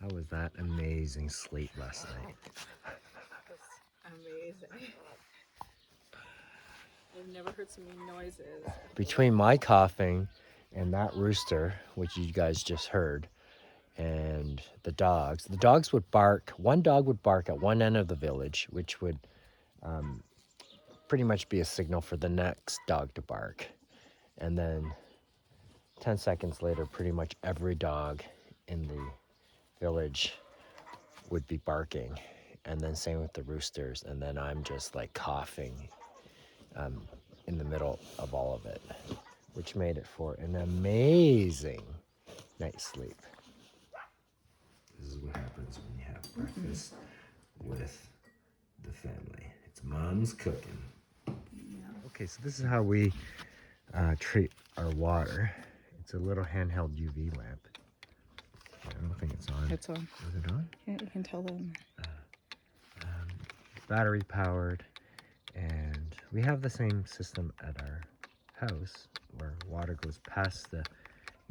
How was that amazing sleep last night? That's amazing. I've never heard so many noises. Between my coughing and that rooster, which you guys just heard, and the dogs would bark. One dog would bark at one end of the village, which would pretty much be a signal for the next dog to bark. And then 10 seconds later, pretty much every dog in the village would be barking. And then same with the roosters. And then I'm just like coughing in the middle of all of it, which made it for an amazing night's sleep. This is what happens when you have breakfast with the family. It's mom's cooking. Okay, so this is how we treat our water. It's a little handheld UV lamp. I don't think it's on. It's on. Is it on? Yeah, you can tell them. Battery powered, and we have the same system at our house where water goes past the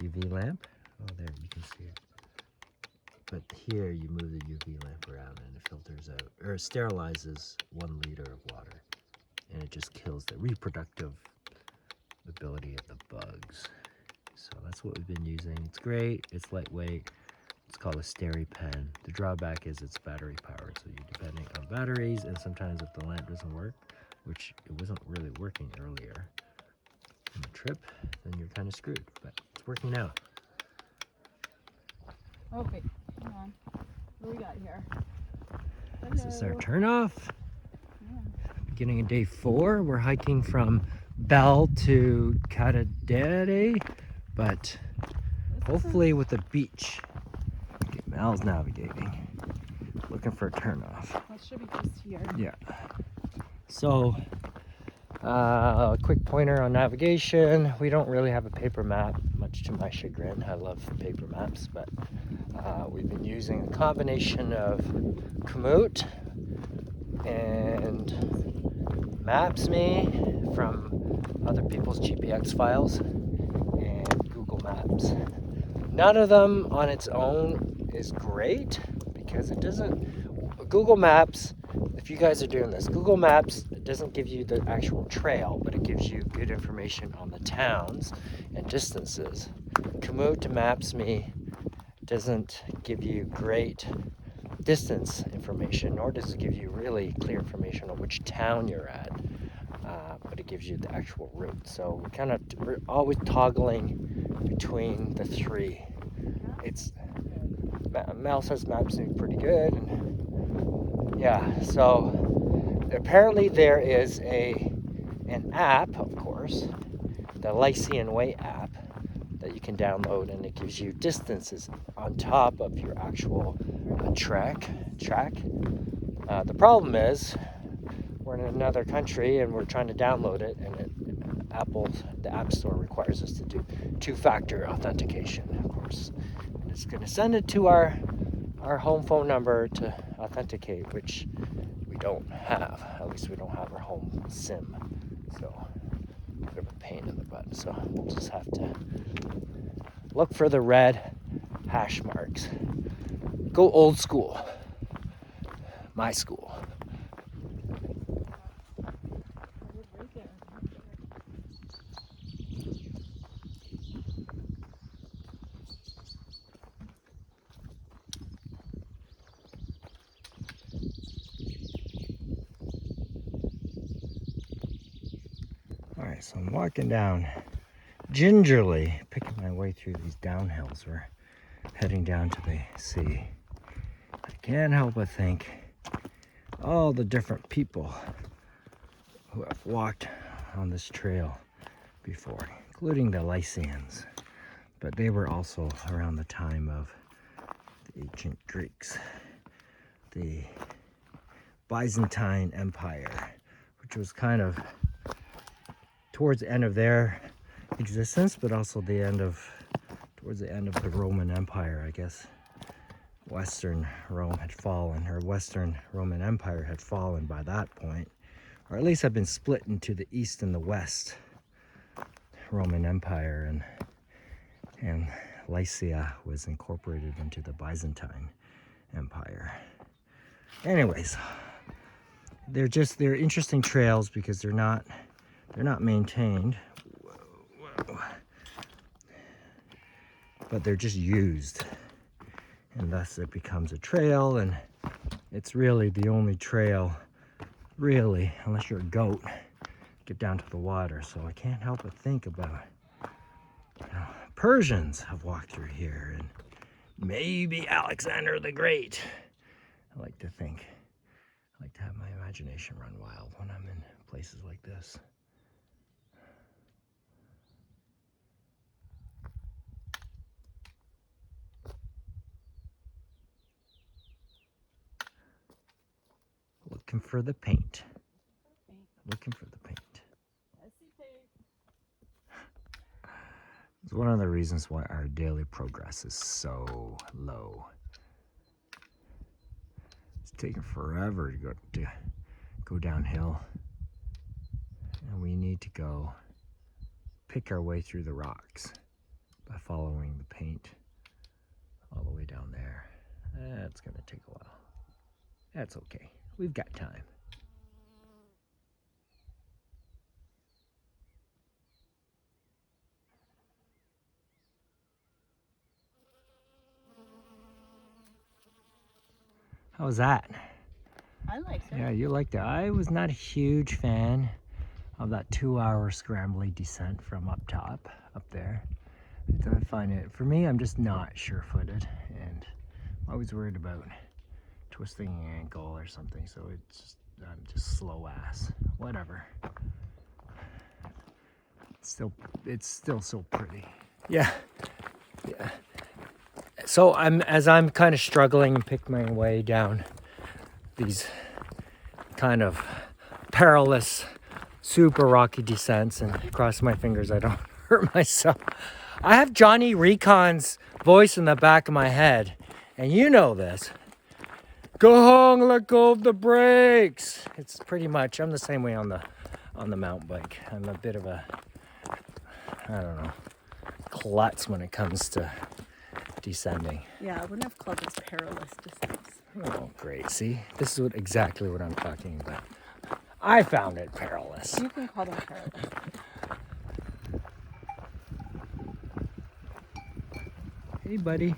UV lamp. Oh, there you can see it. But here you move the UV lamp around and it filters out, or it sterilizes 1 liter of water, and it just kills the reproductive ability of the bugs. So that's what we've been using. It's great. It's lightweight. It's called a SteriPen. The drawback is it's battery powered, so you're depending on batteries, and sometimes if the lamp doesn't work, which it wasn't really working earlier on the trip, then you're kind of screwed, but it's working now. Oh, wait. Hang on. What do we got here? This is our turnoff. Beginning of day 4, we're hiking from Bell to Karadere, but hopefully with the beach. Okay, Mal's navigating, looking for a turnoff. That should be just here. Yeah. So, quick pointer on navigation. We don't really have a paper map, much to my chagrin. I love paper maps, but we've been using a combination of Komoot and Maps.me from other people's GPX files and Google Maps. None of them on its own is great because it doesn't. Google Maps, if you guys are doing this, Google Maps doesn't give you the actual trail, but it gives you good information on the towns and distances. Komoot to Maps.me doesn't give you great distance information, nor does it give you really clear information on which town you're at, but it gives you the actual route. So we're always toggling between the three. It's Mel says Maps.me pretty good, and yeah. So apparently there is an app, of course, the Lycian Way app, that you can download, and it gives you distances on top of your actual track. The problem is we're in another country and we're trying to download it, and the App Store requires us to do 2-factor authentication, of course, and it's going to send it to our home phone number to authenticate, which we don't have. At least we don't have our home SIM, so bit of a pain in the butt. So we'll just have to look for the red hash marks. Go old school. My school. Alright, so I'm walking down gingerly, picking my way through these downhills. We're heading down to the sea. I can't help but think all the different people who have walked on this trail before, including the Lycians, but they were also around the time of the ancient Greeks, the Byzantine Empire, which was kind of towards the end of their existence, but also towards the end of the Roman Empire, I guess. Western Rome had fallen, or Western Roman Empire had fallen by that point, or at least had been split into the East and the West Roman Empire, and Lycia was incorporated into the Byzantine empire. Anyways, they're interesting trails because they're not maintained. Whoa. But they're just used, and thus it becomes a trail, and it's really the only trail, really, unless you're a goat, get down to the water. So I can't help but think about, Persians have walked through here, and maybe Alexander the Great. I like to think. I like to have my imagination run wild when I'm in places like this. Looking for the paint. Looking for the paint. It's one of the reasons why our daily progress is so low. It's taking forever to go downhill. And we need to go pick our way through the rocks by following the paint all the way down there. That's gonna take a while. That's okay. We've got time. How was that? I liked it. Yeah, you liked it. I was not a huge fan of that 2-hour scrambly descent from up top, up there. I find it, for me, I'm just not sure-footed, and I'm always worried about twisting an ankle or something, so I'm just slow ass. Whatever. It's still so pretty. Yeah. So as I'm kind of struggling and pick my way down these kind of perilous, super rocky descents, and cross my fingers I don't hurt myself. I have Johnny Recon's voice in the back of my head, and you know this. Go home, let go of the brakes. It's pretty much, I'm the same way on the mountain bike. I'm a bit of a, I don't know, klutz when it comes to descending. Yeah, I wouldn't have called this perilous descents. Oh, great. See, this is exactly what I'm talking about. I found it perilous. You can call them perilous. Hey, buddy.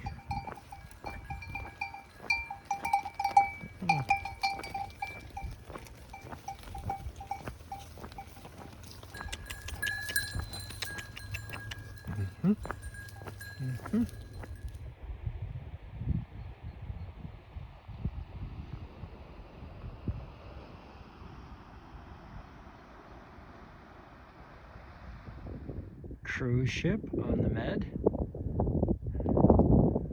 Cruise ship on the Med. Oh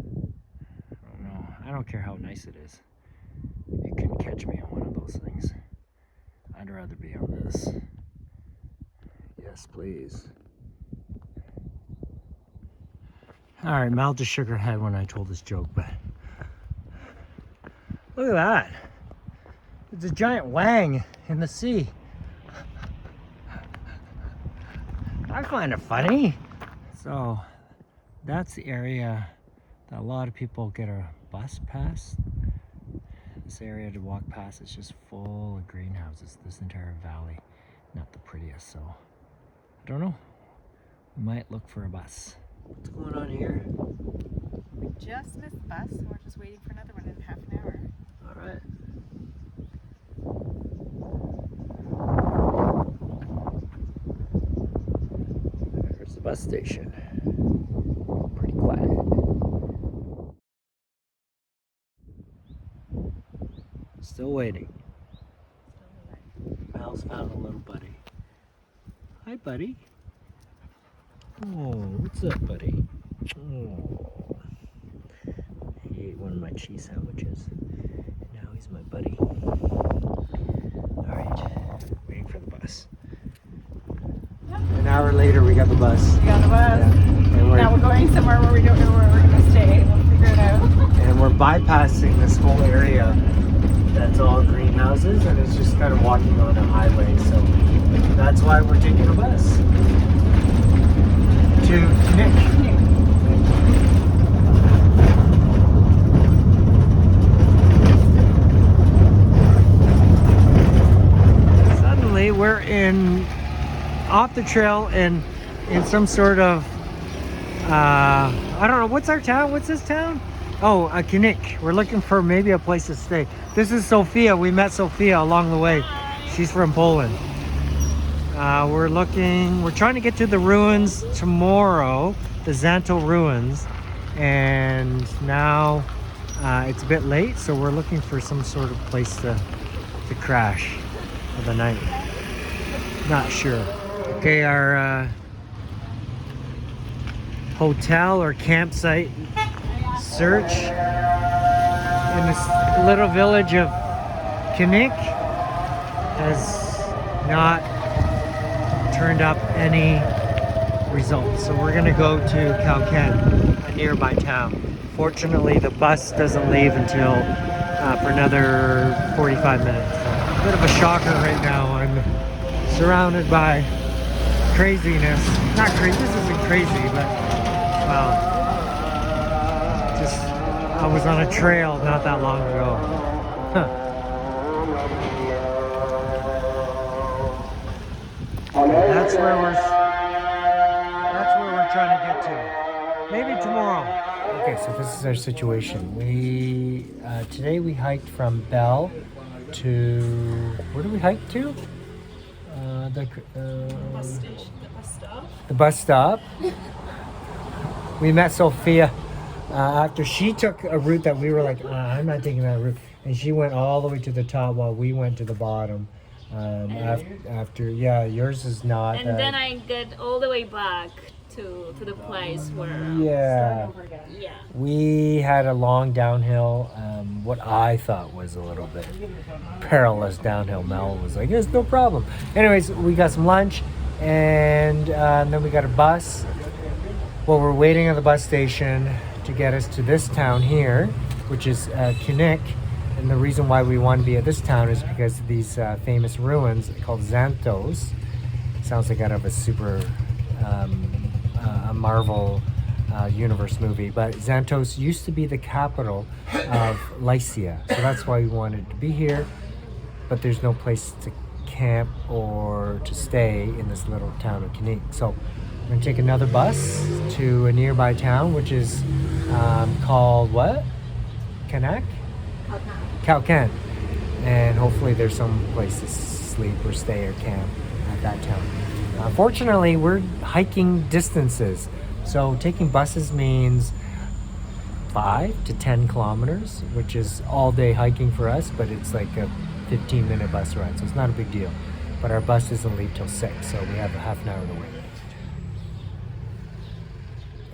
no, I don't care how nice it is. It couldn't catch me on one of those things. I'd rather be on this. Yes, please. Alright, Mal just shook her head when I told this joke, but look at that. It's a giant wang in the sea. I find it funny. So that's the area that a lot of people get a bus pass. This area to walk past is just full of greenhouses. This entire valley, not the prettiest. So I don't know. We might look for a bus. What's going on here? We just missed the bus, and we're just waiting for another one in half an hour. All right. There's the bus station. Pretty quiet. Still waiting. Mal's found a little buddy. Hi, buddy. Oh, what's up, buddy? Oh. He ate one of my cheese sandwiches. And now he's my buddy. Alright, waiting for the bus. An hour later, we got the bus. We got the bus. Yeah. And Now we're going somewhere where we don't know where we're going to stay. We'll figure it out. And we're bypassing this whole area that's all greenhouses, and it's just kind of walking on a highway. So that's why we're taking a bus to Nick. off the trail in some sort of I don't know, what's our town? What's this town? Oh, a Kanik. We're looking for maybe a place to stay. This is Sophia. We met Sophia along the way. She's from Poland. We're trying to get to the ruins tomorrow, the Zanto ruins, and now it's a bit late, so we're looking for some sort of place to crash for the night. Not sure. Okay, our hotel or campsite search in this little village of Kanik has not turned up any results. So we're gonna go to Kalken, a nearby town. Fortunately, the bus doesn't leave until for another 45 minutes. So, a bit of a shocker right now. I'm surrounded by craziness. Not crazy, this isn't crazy, but well, just I was on a trail not that long ago. That's where we're trying to get to. Maybe tomorrow. Okay, so this is our situation. We today we hiked from Bell to, where do we hike to? Bus station, the bus stop. The bus stop. We met Sophia after she took a route that we were like, I'm not taking that route, and she went all the way to the top while we went to the bottom. After yours is not. And then I get all the way back to the place where Yeah. yeah. We had a long downhill, what I thought was a little bit perilous downhill. Mel was like, it's no problem. Anyways, we got some lunch, and then we got a bus. Well, we're waiting at the bus station to get us to this town here, which is Kanik. And the reason why we want to be at this town is because of these famous ruins called Xanthos. Sounds like out of a super a Marvel universe movie, but Xanthos used to be the capital of Lycia, so that's why we wanted to be here. But there's no place to camp or to stay in this little town of Kanik. So I'm gonna take another bus to a nearby town, which is called what? Kanak? Kalken. And hopefully there's some place to sleep or stay or camp at that town. Fortunately, we're hiking distances. So taking buses means 5 to 10 kilometers, which is all day hiking for us, but it's like a 15-minute bus ride, so it's not a big deal. But our bus doesn't leave till 6, so we have a half an hour to wait.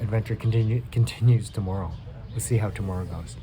Adventure continues tomorrow. We'll see how tomorrow goes.